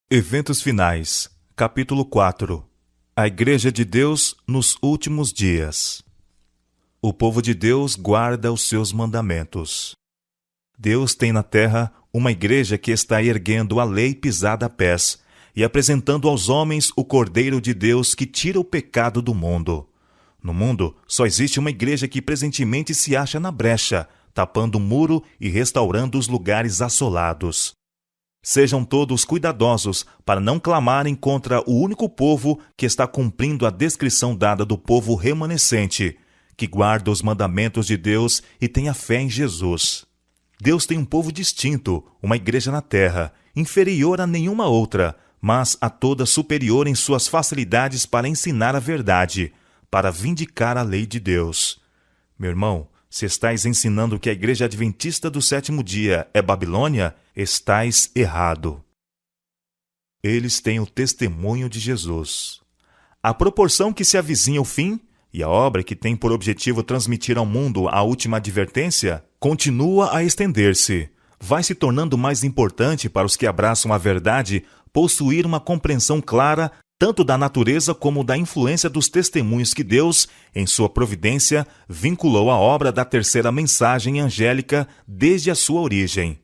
Eventos finais, capítulo 4. A Igreja de Deus nos últimos dias. O povo de Deus guarda os seus mandamentos. Deus tem na terra uma igreja que está erguendo a lei pisada a pés e apresentando aos homens o Cordeiro de Deus que tira o pecado do mundo. No mundo, só existe uma igreja que presentemente se acha na brecha, tapando o muro e restaurando os lugares assolados. Sejam todos cuidadosos para não clamarem contra o único povo que está cumprindo a descrição dada do povo remanescente, que guarda os mandamentos de Deus e tem a fé em Jesus. Deus tem um povo distinto, uma igreja na terra, inferior a nenhuma outra, mas a toda superior em suas facilidades para ensinar a verdade, para vindicar a lei de Deus. Meu irmão, se estais ensinando que a igreja adventista do sétimo dia é Babilônia, estais errado. Eles têm o testemunho de Jesus. À proporção que se avizinha o fim, e a obra que tem por objetivo transmitir ao mundo a última advertência, continua a estender-se. Vai se tornando mais importante para os que abraçam a verdade possuir uma compreensão clara tanto da natureza como da influência dos testemunhos que Deus, em sua providência, vinculou à obra da terceira mensagem angélica desde a sua origem.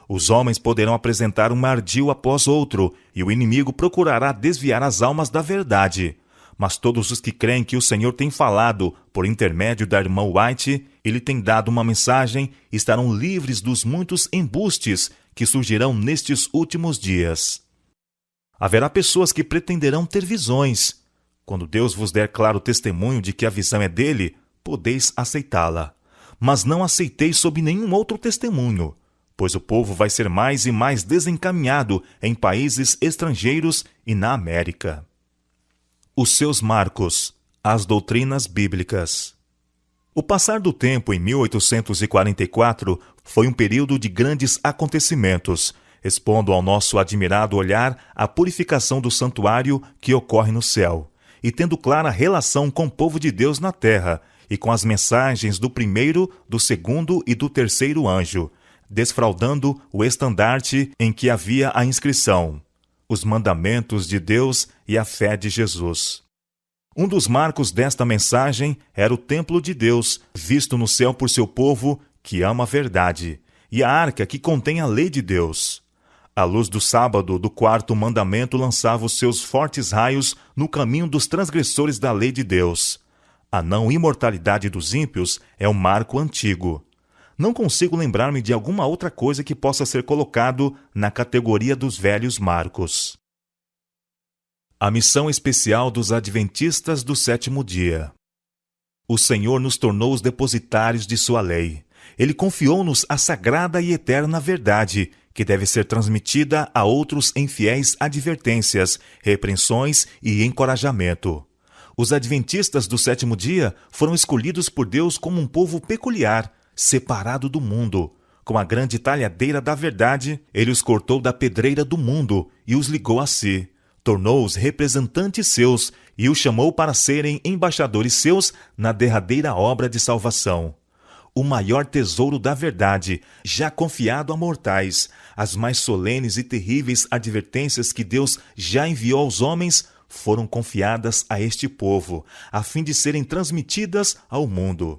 Os homens poderão apresentar um ardil após outro, e o inimigo procurará desviar as almas da verdade. Mas todos os que creem que o Senhor tem falado por intermédio da irmã White, Ele tem dado uma mensagem, estarão livres dos muitos embustes que surgirão nestes últimos dias. Haverá pessoas que pretenderão ter visões. Quando Deus vos der claro testemunho de que a visão é dele, podeis aceitá-la. Mas não aceiteis sob nenhum outro testemunho, pois o povo vai ser mais e mais desencaminhado em países estrangeiros e na América. Os seus marcos, as doutrinas bíblicas. O passar do tempo em 1844 foi um período de grandes acontecimentos, expondo ao nosso admirado olhar a purificação do santuário que ocorre no céu, e tendo clara relação com o povo de Deus na terra, e com as mensagens do primeiro, do segundo e do terceiro anjo, desfraldando o estandarte em que havia a inscrição: os mandamentos de Deus e a fé de Jesus. Um dos marcos desta mensagem era o templo de Deus, visto no céu por seu povo, que ama a verdade, e a arca que contém a lei de Deus. A luz do sábado do quarto mandamento lançava os seus fortes raios no caminho dos transgressores da lei de Deus. A não imortalidade dos ímpios é um marco antigo. Não consigo lembrar-me de alguma outra coisa que possa ser colocado na categoria dos velhos marcos. A missão especial dos adventistas do sétimo dia. O Senhor nos tornou os depositários de sua lei. Ele confiou-nos a sagrada e eterna verdade, que deve ser transmitida a outros em fiéis advertências, repreensões e encorajamento. Os adventistas do sétimo dia foram escolhidos por Deus como um povo peculiar, separado do mundo. Com a grande talhadeira da verdade, ele os cortou da pedreira do mundo e os ligou a si. Tornou-os representantes seus e os chamou para serem embaixadores seus na derradeira obra de salvação. O maior tesouro da verdade, já confiado a mortais, as mais solenes e terríveis advertências que Deus já enviou aos homens, foram confiadas a este povo, a fim de serem transmitidas ao mundo.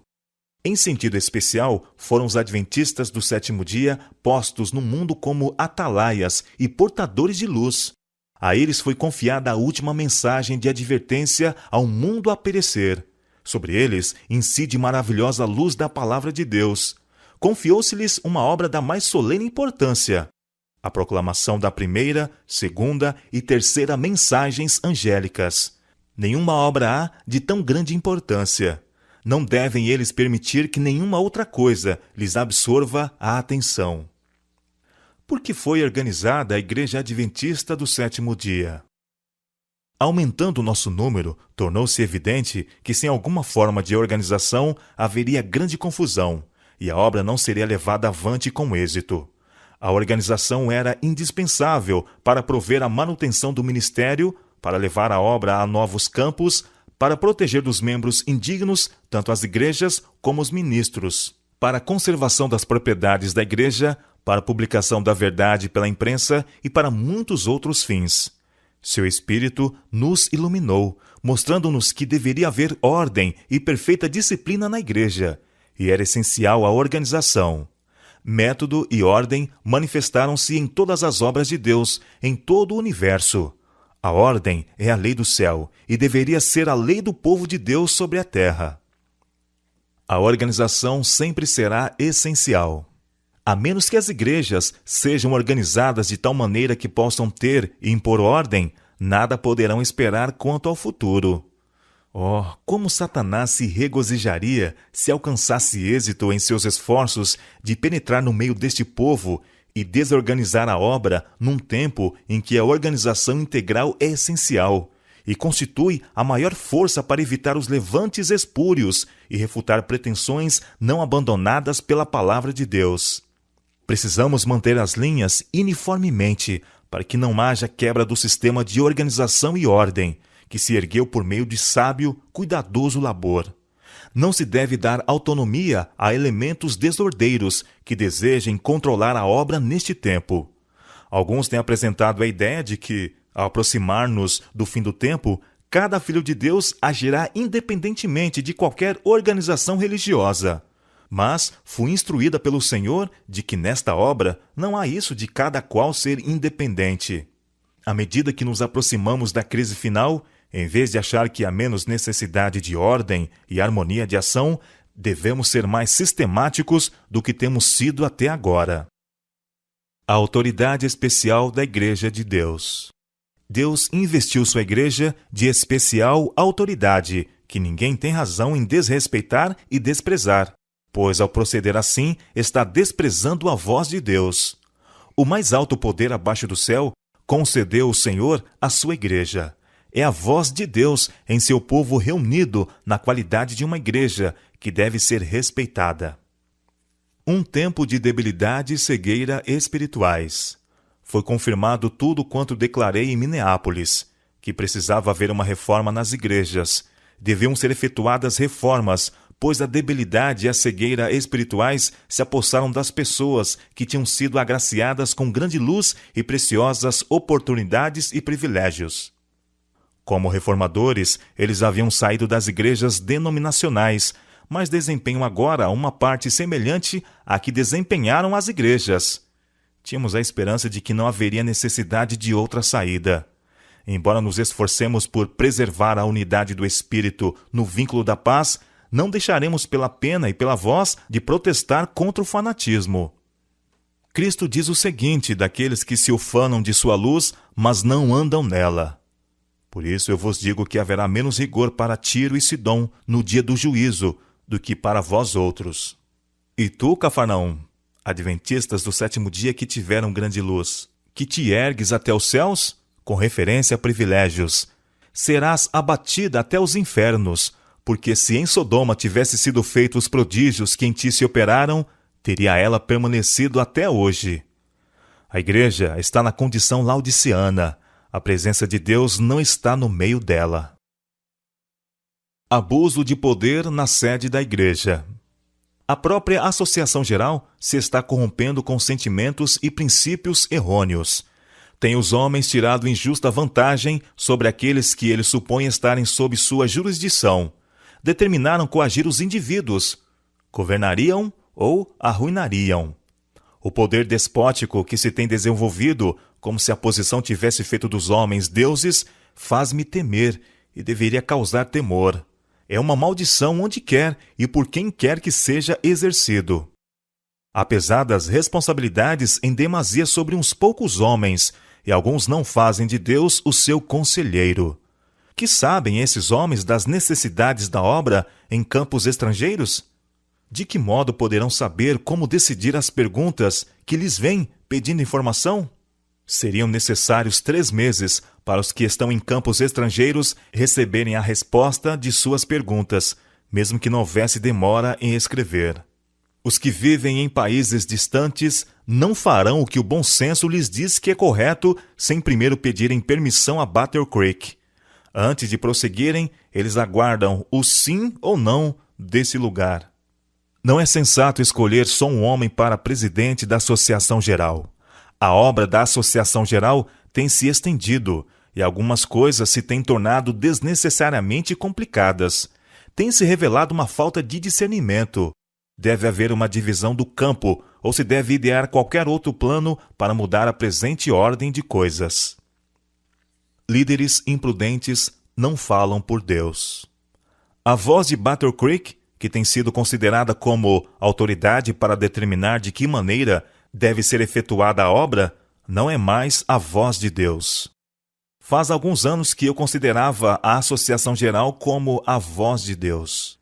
Em sentido especial, foram os adventistas do sétimo dia postos no mundo como atalaias e portadores de luz. A eles foi confiada a última mensagem de advertência ao mundo a perecer. Sobre eles incide maravilhosa luz da palavra de Deus. Confiou-se-lhes uma obra da mais solene importância: a proclamação da primeira, segunda e terceira mensagens angélicas. Nenhuma obra há de tão grande importância. Não devem eles permitir que nenhuma outra coisa lhes absorva a atenção. Por que foi organizada a Igreja Adventista do sétimo dia? Aumentando o nosso número, tornou-se evidente que sem alguma forma de organização haveria grande confusão, e a obra não seria levada avante com êxito. A organização era indispensável para prover a manutenção do ministério, para levar a obra a novos campos, para proteger dos membros indignos tanto as igrejas como os ministros, para a conservação das propriedades da igreja, para a publicação da verdade pela imprensa e para muitos outros fins. Seu Espírito nos iluminou, mostrando-nos que deveria haver ordem e perfeita disciplina na igreja, e era essencial a organização. Método e ordem manifestaram-se em todas as obras de Deus, em todo o universo. A ordem é a lei do céu e deveria ser a lei do povo de Deus sobre a terra. A organização sempre será essencial. A menos que as igrejas sejam organizadas de tal maneira que possam ter e impor ordem, nada poderão esperar quanto ao futuro. Oh, como Satanás se regozijaria se alcançasse êxito em seus esforços de penetrar no meio deste povo e desorganizar a obra num tempo em que a organização integral é essencial e constitui a maior força para evitar os levantes espúrios e refutar pretensões não abandonadas pela palavra de Deus. Precisamos manter as linhas uniformemente para que não haja quebra do sistema de organização e ordem, que se ergueu por meio de sábio, cuidadoso labor. Não se deve dar autonomia a elementos desordeiros que desejem controlar a obra neste tempo. Alguns têm apresentado a ideia de que, ao aproximar-nos do fim do tempo, cada filho de Deus agirá independentemente de qualquer organização religiosa. Mas fui instruída pelo Senhor de que nesta obra não há isso de cada qual ser independente. À medida que nos aproximamos da crise final, em vez de achar que há menos necessidade de ordem e harmonia de ação, devemos ser mais sistemáticos do que temos sido até agora. A autoridade especial da Igreja de Deus. Deus investiu sua Igreja de especial autoridade, que ninguém tem razão em desrespeitar e desprezar, pois ao proceder assim, está desprezando a voz de Deus. O mais alto poder abaixo do céu concedeu o Senhor à sua Igreja. É a voz de Deus em seu povo reunido na qualidade de uma igreja que deve ser respeitada. Um tempo de debilidade e cegueira espirituais. Foi confirmado tudo quanto declarei em Minneapolis, que precisava haver uma reforma nas igrejas. Deviam ser efetuadas reformas, pois a debilidade e a cegueira espirituais se apossaram das pessoas que tinham sido agraciadas com grande luz e preciosas oportunidades e privilégios. Como reformadores, eles haviam saído das igrejas denominacionais, mas desempenham agora uma parte semelhante à que desempenharam as igrejas. Tínhamos a esperança de que não haveria necessidade de outra saída. Embora nos esforcemos por preservar a unidade do Espírito no vínculo da paz, não deixaremos pela pena e pela voz de protestar contra o fanatismo. Cristo diz o seguinte daqueles que se ufanam de sua luz, mas não andam nela. Por isso eu vos digo que haverá menos rigor para Tiro e Sidom no dia do juízo do que para vós outros. E tu, Cafarnaum, adventistas do sétimo dia que tiveram grande luz, que te ergues até os céus, com referência a privilégios, serás abatida até os infernos, porque se em Sodoma tivesse sido feitos os prodígios que em ti se operaram, teria ela permanecido até hoje. A igreja está na condição laodiceana. A presença de Deus não está no meio dela. Abuso de poder na sede da igreja. A própria Associação Geral se está corrompendo com sentimentos e princípios errôneos. Tem os homens tirado injusta vantagem sobre aqueles que eles supõem estarem sob sua jurisdição. Determinaram coagir os indivíduos. Governariam ou arruinariam. O poder despótico que se tem desenvolvido, como se a posição tivesse feito dos homens deuses, faz-me temer e deveria causar temor. É uma maldição onde quer e por quem quer que seja exercido. Apesar das responsabilidades em demasia sobre uns poucos homens, e alguns não fazem de Deus o seu conselheiro. Que sabem esses homens das necessidades da obra em campos estrangeiros? De que modo poderão saber como decidir as perguntas que lhes vêm pedindo informação? Seriam necessários 3 meses para os que estão em campos estrangeiros receberem a resposta de suas perguntas, mesmo que não houvesse demora em escrever. Os que vivem em países distantes não farão o que o bom senso lhes diz que é correto sem primeiro pedirem permissão a Battle Creek. Antes de prosseguirem, eles aguardam o sim ou não desse lugar. Não é sensato escolher só um homem para presidente da Associação Geral. A obra da Associação Geral tem se estendido e algumas coisas se têm tornado desnecessariamente complicadas. Tem se revelado uma falta de discernimento. Deve haver uma divisão do campo ou se deve idear qualquer outro plano para mudar a presente ordem de coisas. Líderes imprudentes não falam por Deus. A voz de Battle Creek, que tem sido considerada como autoridade para determinar de que maneira deve ser efetuada a obra, não é mais a voz de Deus. Faz alguns anos que eu considerava a Associação Geral como a voz de Deus.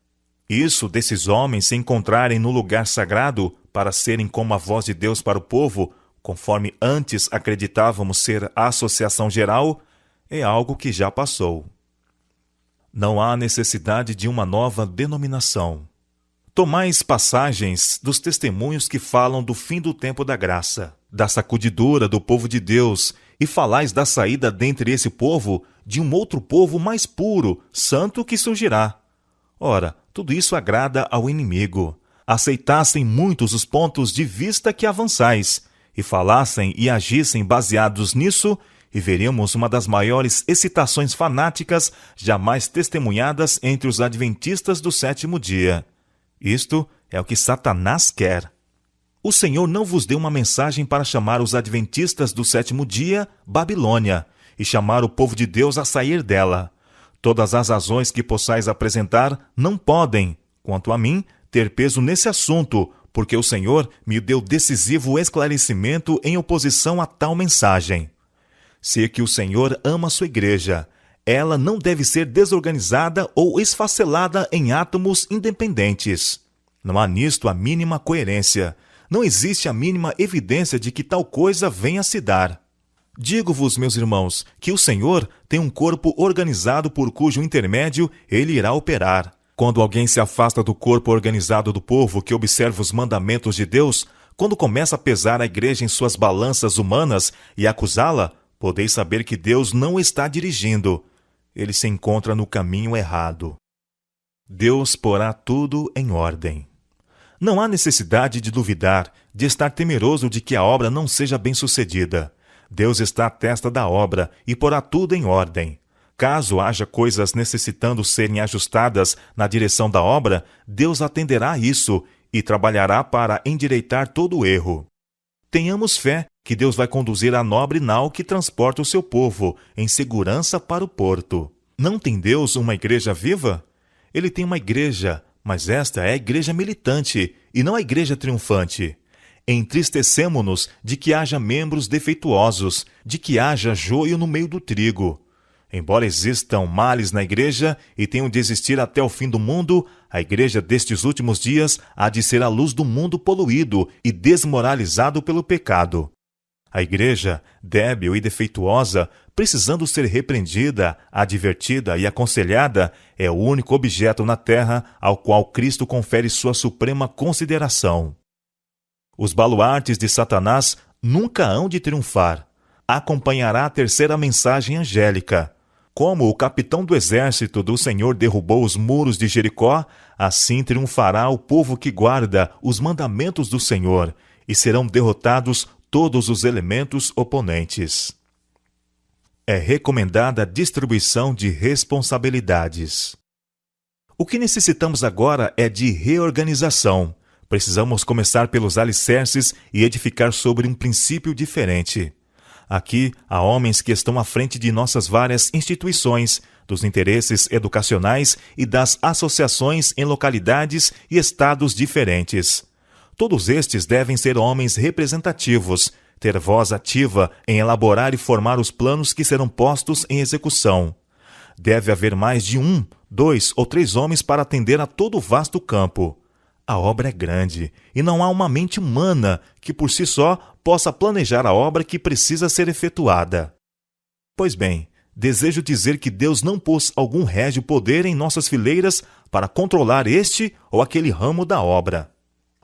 Isso desses homens se encontrarem no lugar sagrado para serem como a voz de Deus para o povo, conforme antes acreditávamos ser a Associação Geral, é algo que já passou. Não há necessidade de uma nova denominação. Tomais passagens dos testemunhos que falam do fim do tempo da graça, da sacudidura do povo de Deus, e falais da saída dentre esse povo de um outro povo mais puro, santo que surgirá. Ora, tudo isso agrada ao inimigo. Aceitassem muitos os pontos de vista que avançais, e falassem e agissem baseados nisso, e veríamos uma das maiores excitações fanáticas jamais testemunhadas entre os adventistas do sétimo dia. Isto é o que Satanás quer. O Senhor não vos deu uma mensagem para chamar os adventistas do sétimo dia Babilônia e chamar o povo de Deus a sair dela. Todas as razões que possais apresentar não podem, quanto a mim, ter peso nesse assunto, porque o Senhor me deu decisivo esclarecimento em oposição a tal mensagem. Se que o Senhor ama sua igreja, ela não deve ser desorganizada ou esfacelada em átomos independentes. Não há nisto a mínima coerência. Não existe a mínima evidência de que tal coisa venha a se dar. Digo-vos, meus irmãos, que o Senhor tem um corpo organizado por cujo intermédio ele irá operar. Quando alguém se afasta do corpo organizado do povo que observa os mandamentos de Deus, quando começa a pesar a igreja em suas balanças humanas e acusá-la, podeis saber que Deus não está dirigindo. Ele se encontra no caminho errado. Deus porá tudo em ordem. Não há necessidade de duvidar, de estar temeroso de que a obra não seja bem-sucedida. Deus está à testa da obra e porá tudo em ordem. Caso haja coisas necessitando serem ajustadas na direção da obra, Deus atenderá a isso e trabalhará para endireitar todo o erro. Tenhamos fé que Deus vai conduzir a nobre nau que transporta o seu povo em segurança para o porto. Não tem Deus uma igreja viva? Ele tem uma igreja, mas esta é a igreja militante e não a igreja triunfante. Entristecemo-nos de que haja membros defeituosos, de que haja joio no meio do trigo. Embora existam males na igreja e tenham de existir até o fim do mundo, a igreja destes últimos dias há de ser a luz do mundo poluído e desmoralizado pelo pecado. A igreja, débil e defeituosa, precisando ser repreendida, advertida e aconselhada, é o único objeto na terra ao qual Cristo confere sua suprema consideração. Os baluartes de Satanás nunca hão de triunfar. Acompanhará a terceira mensagem angélica. Como o capitão do exército do Senhor derrubou os muros de Jericó, assim triunfará o povo que guarda os mandamentos do Senhor, e serão derrotados todos os elementos oponentes. É recomendada a distribuição de responsabilidades. O que necessitamos agora é de reorganização. Precisamos começar pelos alicerces e edificar sobre um princípio diferente. Aqui há homens que estão à frente de nossas várias instituições, dos interesses educacionais e das associações em localidades e estados diferentes. Todos estes devem ser homens representativos, ter voz ativa em elaborar e formar os planos que serão postos em execução. Deve haver mais de 1, 2 ou 3 homens para atender a todo o vasto campo. A obra é grande, e não há uma mente humana que por si só possa planejar a obra que precisa ser efetuada. Pois bem, desejo dizer que Deus não pôs algum régio poder em nossas fileiras para controlar este ou aquele ramo da obra.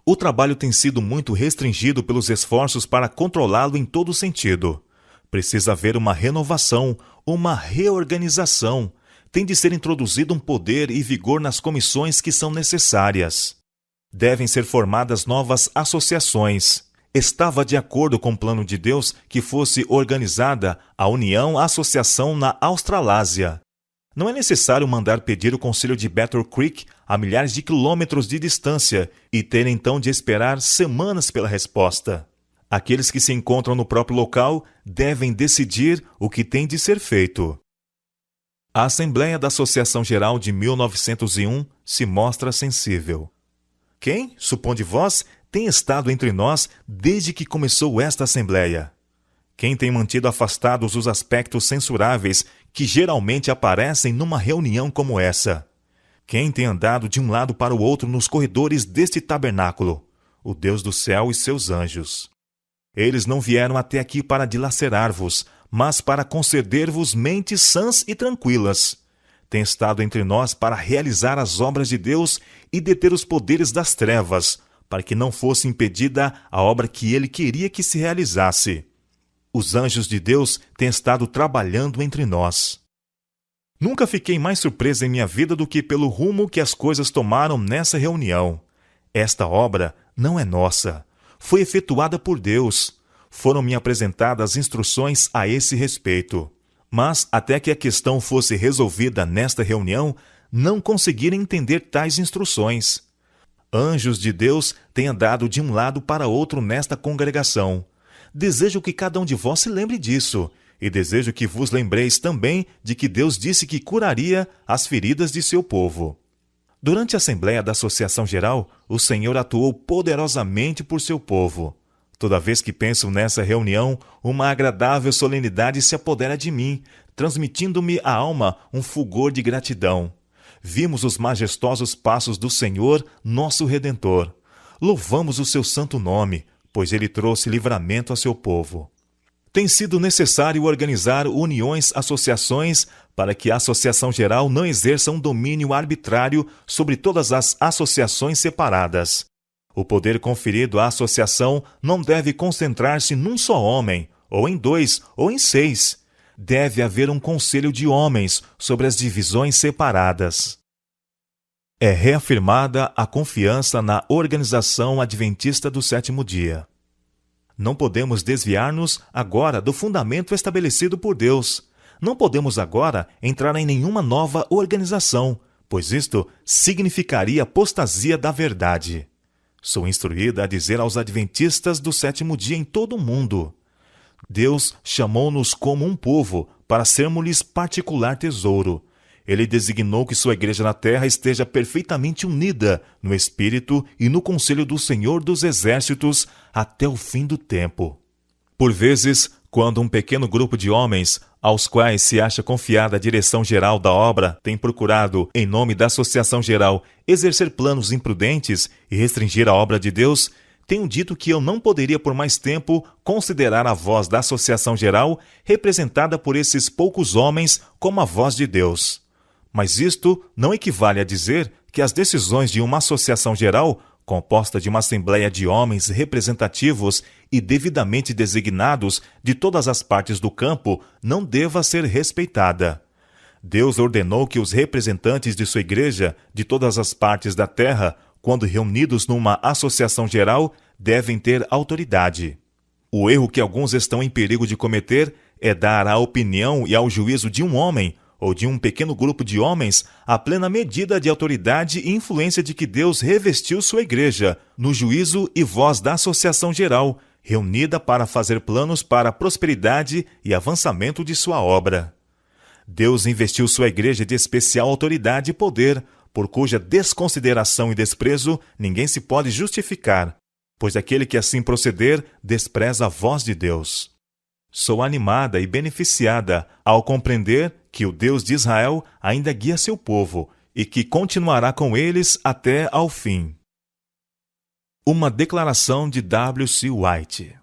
O trabalho tem sido muito restringido pelos esforços para controlá-lo em todo sentido. Precisa haver uma renovação, uma reorganização. Tem de ser introduzido um poder e vigor nas comissões que são necessárias. Devem ser formadas novas associações. Estava de acordo com o plano de Deus que fosse organizada a Associação na Australásia. Não é necessário mandar pedir o conselho de Battle Creek a milhares de quilômetros de distância e ter então de esperar semanas pela resposta. Aqueles que se encontram no próprio local devem decidir o que tem de ser feito. A Assembleia da Associação Geral de 1901 se mostra sensível. Quem, suponde vós, tem estado entre nós desde que começou esta Assembleia? Quem tem mantido afastados os aspectos censuráveis que geralmente aparecem numa reunião como essa? Quem tem andado de um lado para o outro nos corredores deste tabernáculo? O Deus do céu e seus anjos. Eles não vieram até aqui para dilacerar-vos, mas para conceder-vos mentes sãs e tranquilas. Tem estado entre nós para realizar as obras de Deus e deter os poderes das trevas, para que não fosse impedida a obra que ele queria que se realizasse. Os anjos de Deus têm estado trabalhando entre nós. Nunca fiquei mais surpresa em minha vida do que pelo rumo que as coisas tomaram nessa reunião. Esta obra não é nossa. Foi efetuada por Deus. Foram-me apresentadas instruções a esse respeito. Mas, até que a questão fosse resolvida nesta reunião, não conseguiram entender tais instruções. Anjos de Deus têm andado de um lado para outro nesta congregação. Desejo que cada um de vós se lembre disso, e desejo que vos lembreis também de que Deus disse que curaria as feridas de seu povo. Durante a Assembleia da Associação Geral, o Senhor atuou poderosamente por seu povo. Toda vez que penso nessa reunião, uma agradável solenidade se apodera de mim, transmitindo-me à alma um fulgor de gratidão. Vimos os majestosos passos do Senhor, nosso Redentor. Louvamos o seu santo nome, pois ele trouxe livramento a seu povo. Tem sido necessário organizar uniões, associações, para que a Associação Geral não exerça um domínio arbitrário sobre todas as associações separadas. O poder conferido à associação não deve concentrar-se num só homem, ou em 2, ou em 6. Deve haver um conselho de homens sobre as divisões separadas. É reafirmada a confiança na Organização Adventista do Sétimo Dia. Não podemos desviar-nos agora do fundamento estabelecido por Deus. Não podemos agora entrar em nenhuma nova organização, pois isto significaria apostasia da verdade. Sou instruída a dizer aos adventistas do sétimo dia em todo o mundo: Deus chamou-nos como um povo para sermos-lhes particular tesouro. Ele designou que sua igreja na terra esteja perfeitamente unida no Espírito e no conselho do Senhor dos Exércitos até o fim do tempo. Por vezes, quando um pequeno grupo de homens, aos quais se acha confiada a direção geral da obra, tem procurado, em nome da Associação Geral, exercer planos imprudentes e restringir a obra de Deus, tenho dito que eu não poderia por mais tempo considerar a voz da Associação Geral representada por esses poucos homens como a voz de Deus. Mas isto não equivale a dizer que as decisões de uma associação geral, composta de uma assembleia de homens representativos e devidamente designados de todas as partes do campo, não deva ser respeitada. Deus ordenou que os representantes de sua igreja, de todas as partes da terra, quando reunidos numa associação geral, devem ter autoridade. O erro que alguns estão em perigo de cometer é dar à opinião e ao juízo de um homem ou de um pequeno grupo de homens a plena medida de autoridade e influência de que Deus revestiu sua igreja, no juízo e voz da Associação Geral, reunida para fazer planos para a prosperidade e avançamento de sua obra. Deus investiu sua igreja de especial autoridade e poder, por cuja desconsideração e desprezo ninguém se pode justificar, pois aquele que assim proceder despreza a voz de Deus. Sou animada e beneficiada ao compreender que o Deus de Israel ainda guia seu povo e que continuará com eles até ao fim. Uma declaração de W.C. White.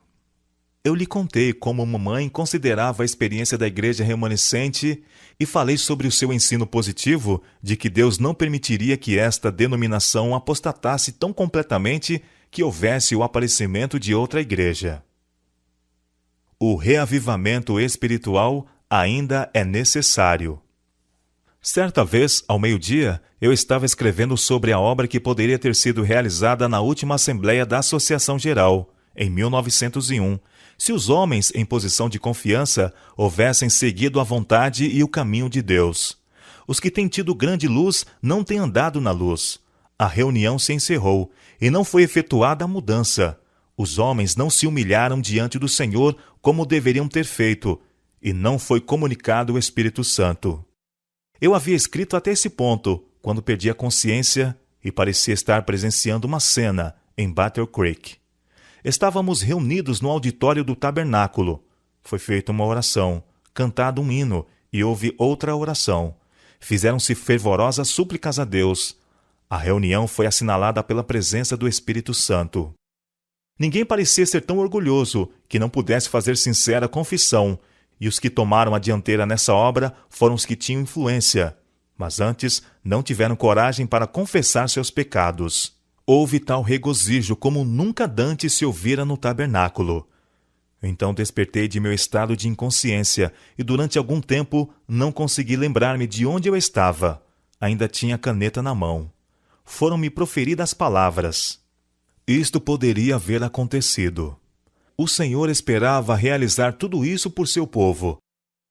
Eu lhe contei como mamãe considerava a experiência da igreja remanescente e falei sobre o seu ensino positivo de que Deus não permitiria que esta denominação apostatasse tão completamente que houvesse o aparecimento de outra igreja. O reavivamento espiritual ainda é necessário. Certa vez, ao meio-dia, eu estava escrevendo sobre a obra que poderia ter sido realizada na última Assembleia da Associação Geral, em 1901, se os homens em posição de confiança houvessem seguido a vontade e o caminho de Deus. Os que têm tido grande luz não têm andado na luz. A reunião se encerrou e não foi efetuada a mudança. Os homens não se humilharam diante do Senhor como deveriam ter feito, e não foi comunicado o Espírito Santo. Eu havia escrito até esse ponto, quando perdi a consciência e parecia estar presenciando uma cena em Battle Creek. Estávamos reunidos no auditório do tabernáculo. Foi feita uma oração, cantado um hino e houve outra oração. Fizeram-se fervorosas súplicas a Deus. A reunião foi assinalada pela presença do Espírito Santo. Ninguém parecia ser tão orgulhoso que não pudesse fazer sincera confissão, e os que tomaram a dianteira nessa obra foram os que tinham influência, mas antes não tiveram coragem para confessar seus pecados. Houve tal regozijo como nunca dantes se ouvira no tabernáculo. Então despertei de meu estado de inconsciência e durante algum tempo não consegui lembrar-me de onde eu estava. Ainda tinha a caneta na mão. Foram-me proferidas palavras. Isto poderia haver acontecido. O Senhor esperava realizar tudo isso por seu povo.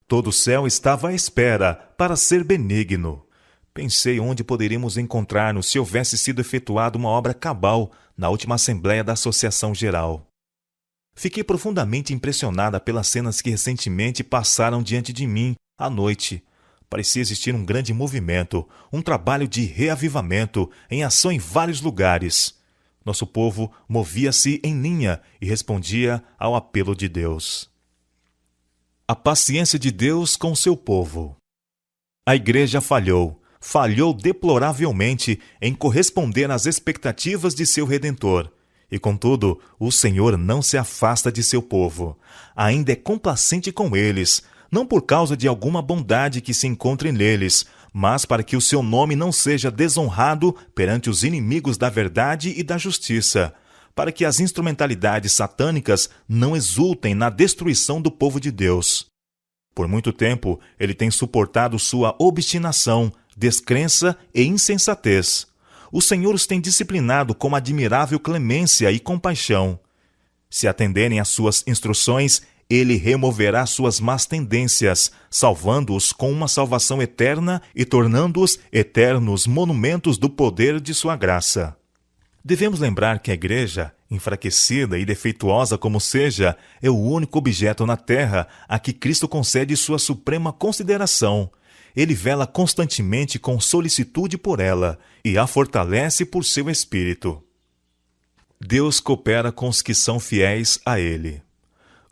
Todo o céu estava à espera para ser benigno. Pensei onde poderíamos encontrar-nos se houvesse sido efetuada uma obra cabal na última Assembleia da Associação Geral. Fiquei profundamente impressionada pelas cenas que recentemente passaram diante de mim à noite. Parecia existir um grande movimento, um trabalho de reavivamento em ação em vários lugares. Nosso povo movia-se em linha e respondia ao apelo de Deus. A paciência de Deus com seu povo. A igreja falhou deploravelmente em corresponder às expectativas de seu Redentor. E, contudo, o Senhor não se afasta de seu povo. Ainda é complacente com eles, não por causa de alguma bondade que se encontre neles, mas para que o seu nome não seja desonrado perante os inimigos da verdade e da justiça, para que as instrumentalidades satânicas não exultem na destruição do povo de Deus. Por muito tempo, ele tem suportado sua obstinação, descrença e insensatez. O Senhor os tem disciplinado com admirável clemência e compaixão. Se atenderem às suas instruções, ele removerá suas más tendências, salvando-os com uma salvação eterna e tornando-os eternos monumentos do poder de sua graça. Devemos lembrar que a igreja, enfraquecida e defeituosa como seja, é o único objeto na terra a que Cristo concede sua suprema consideração. Ele vela constantemente com solicitude por ela e a fortalece por seu Espírito. Deus coopera com os que são fiéis a Ele.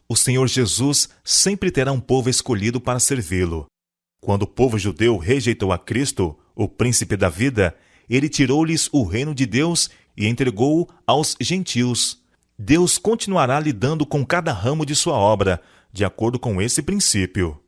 O Senhor Jesus sempre terá um povo escolhido para servi-lo. Quando o povo judeu rejeitou a Cristo, o príncipe da vida, ele tirou-lhes o reino de Deus e entregou-o aos gentios. Deus continuará lidando com cada ramo de sua obra, de acordo com esse princípio.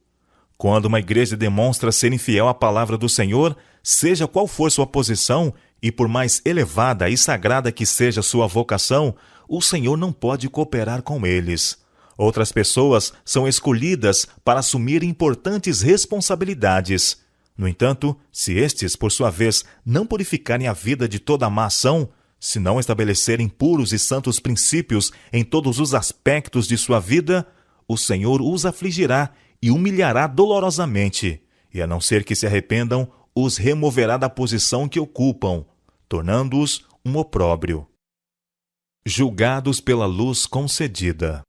Quando uma igreja demonstra ser infiel à palavra do Senhor, seja qual for sua posição, e por mais elevada e sagrada que seja sua vocação, o Senhor não pode cooperar com eles. Outras pessoas são escolhidas para assumir importantes responsabilidades. No entanto, se estes, por sua vez, não purificarem a vida de toda a má ação, se não estabelecerem puros e santos princípios em todos os aspectos de sua vida, o Senhor os afligirá e humilhará dolorosamente, e a não ser que se arrependam, os removerá da posição que ocupam, tornando-os um opróbrio. Julgados pela luz concedida.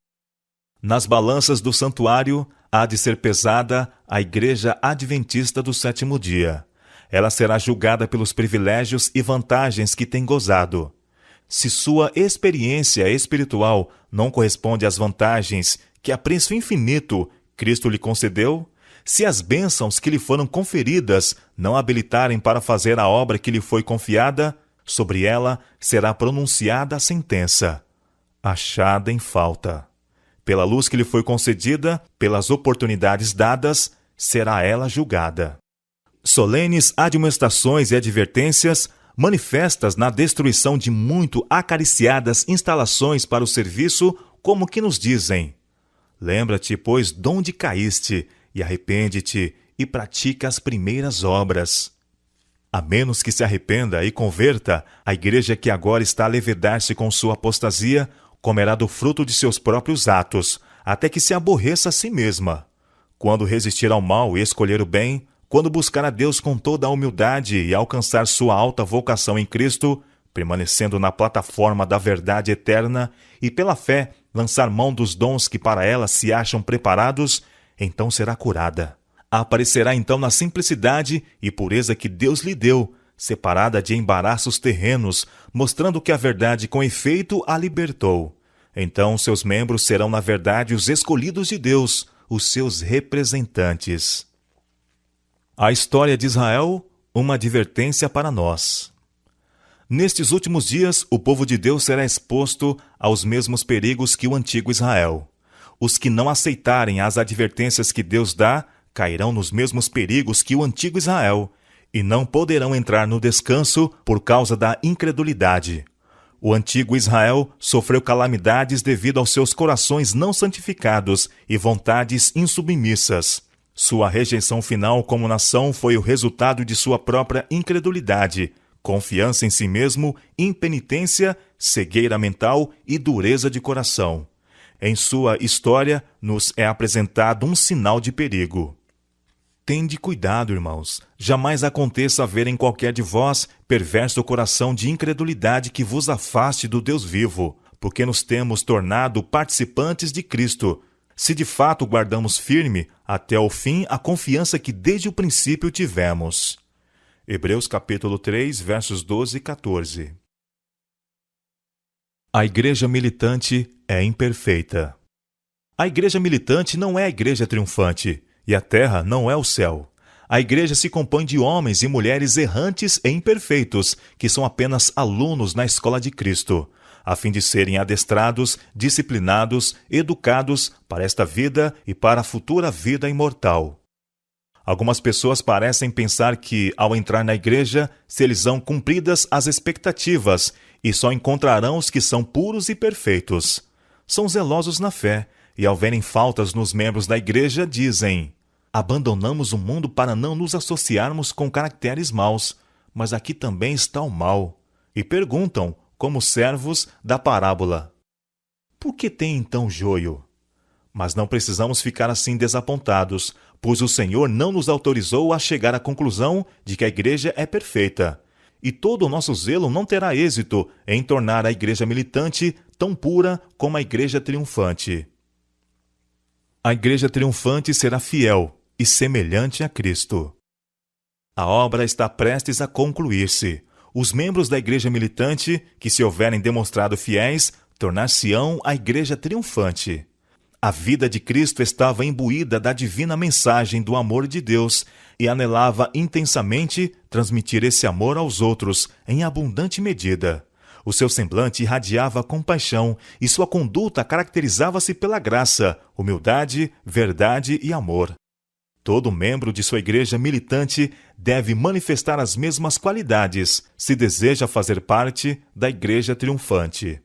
Nas balanças do santuário há de ser pesada a Igreja Adventista do Sétimo Dia. Ela será julgada pelos privilégios e vantagens que tem gozado. Se sua experiência espiritual não corresponde às vantagens que a preço infinito Cristo lhe concedeu, se as bênçãos que lhe foram conferidas não habilitarem para fazer a obra que lhe foi confiada, sobre ela será pronunciada a sentença: achada em falta. Pela luz que lhe foi concedida, pelas oportunidades dadas, será ela julgada. Solenes admoestações e advertências, manifestas na destruição de muito acariciadas instalações para o serviço, como que nos dizem: lembra-te, pois, donde caíste, e arrepende-te, e pratica as primeiras obras. A menos que se arrependa e converta, a igreja que agora está a levedar-se com sua apostasia, comerá do fruto de seus próprios atos, até que se aborreça a si mesma. Quando resistir ao mal e escolher o bem, quando buscar a Deus com toda a humildade e alcançar sua alta vocação em Cristo, permanecendo na plataforma da verdade eterna e pela fé lançar mão dos dons que para ela se acham preparados, então será curada. Aparecerá então na simplicidade e pureza que Deus lhe deu, separada de embaraços terrenos, mostrando que a verdade com efeito a libertou. Então seus membros serão na verdade os escolhidos de Deus, os seus representantes. A história de Israel, uma advertência para nós. Nestes últimos dias, o povo de Deus será exposto aos mesmos perigos que o antigo Israel. Os que não aceitarem as advertências que Deus dá, cairão nos mesmos perigos que o antigo Israel, e não poderão entrar no descanso por causa da incredulidade. O antigo Israel sofreu calamidades devido aos seus corações não santificados e vontades insubmissas. Sua rejeição final como nação foi o resultado de sua própria incredulidade, confiança em si mesmo, impenitência, cegueira mental e dureza de coração. Em sua história, nos é apresentado um sinal de perigo. Tende cuidado, irmãos. Jamais aconteça haver em qualquer de vós perverso coração de incredulidade que vos afaste do Deus vivo, porque nos temos tornado participantes de Cristo, se de fato guardamos firme até o fim a confiança que desde o princípio tivemos. Hebreus capítulo 3, versos 12 e 14. A igreja militante é imperfeita. A igreja militante não é a igreja triunfante, e a terra não é o céu. A igreja se compõe de homens e mulheres errantes e imperfeitos, que são apenas alunos na escola de Cristo, a fim de serem adestrados, disciplinados, educados para esta vida e para a futura vida imortal. Algumas pessoas parecem pensar que, ao entrar na igreja, se lhes são cumpridas as expectativas e só encontrarão os que são puros e perfeitos. São zelosos na fé e, ao verem faltas nos membros da igreja, dizem: abandonamos o mundo para não nos associarmos com caracteres maus, mas aqui também está o mal. E perguntam, como servos da parábola: por que tem então joio? Mas não precisamos ficar assim desapontados, pois o Senhor não nos autorizou a chegar à conclusão de que a igreja é perfeita. E todo o nosso zelo não terá êxito em tornar a igreja militante tão pura como a igreja triunfante. A igreja triunfante será fiel e semelhante a Cristo. A obra está prestes a concluir-se. Os membros da igreja militante, que se houverem demonstrado fiéis, tornar-se-ão a igreja triunfante. A vida de Cristo estava imbuída da divina mensagem do amor de Deus e anelava intensamente transmitir esse amor aos outros em abundante medida. O seu semblante irradiava compaixão e sua conduta caracterizava-se pela graça, humildade, verdade e amor. Todo membro de sua igreja militante deve manifestar as mesmas qualidades se deseja fazer parte da igreja triunfante.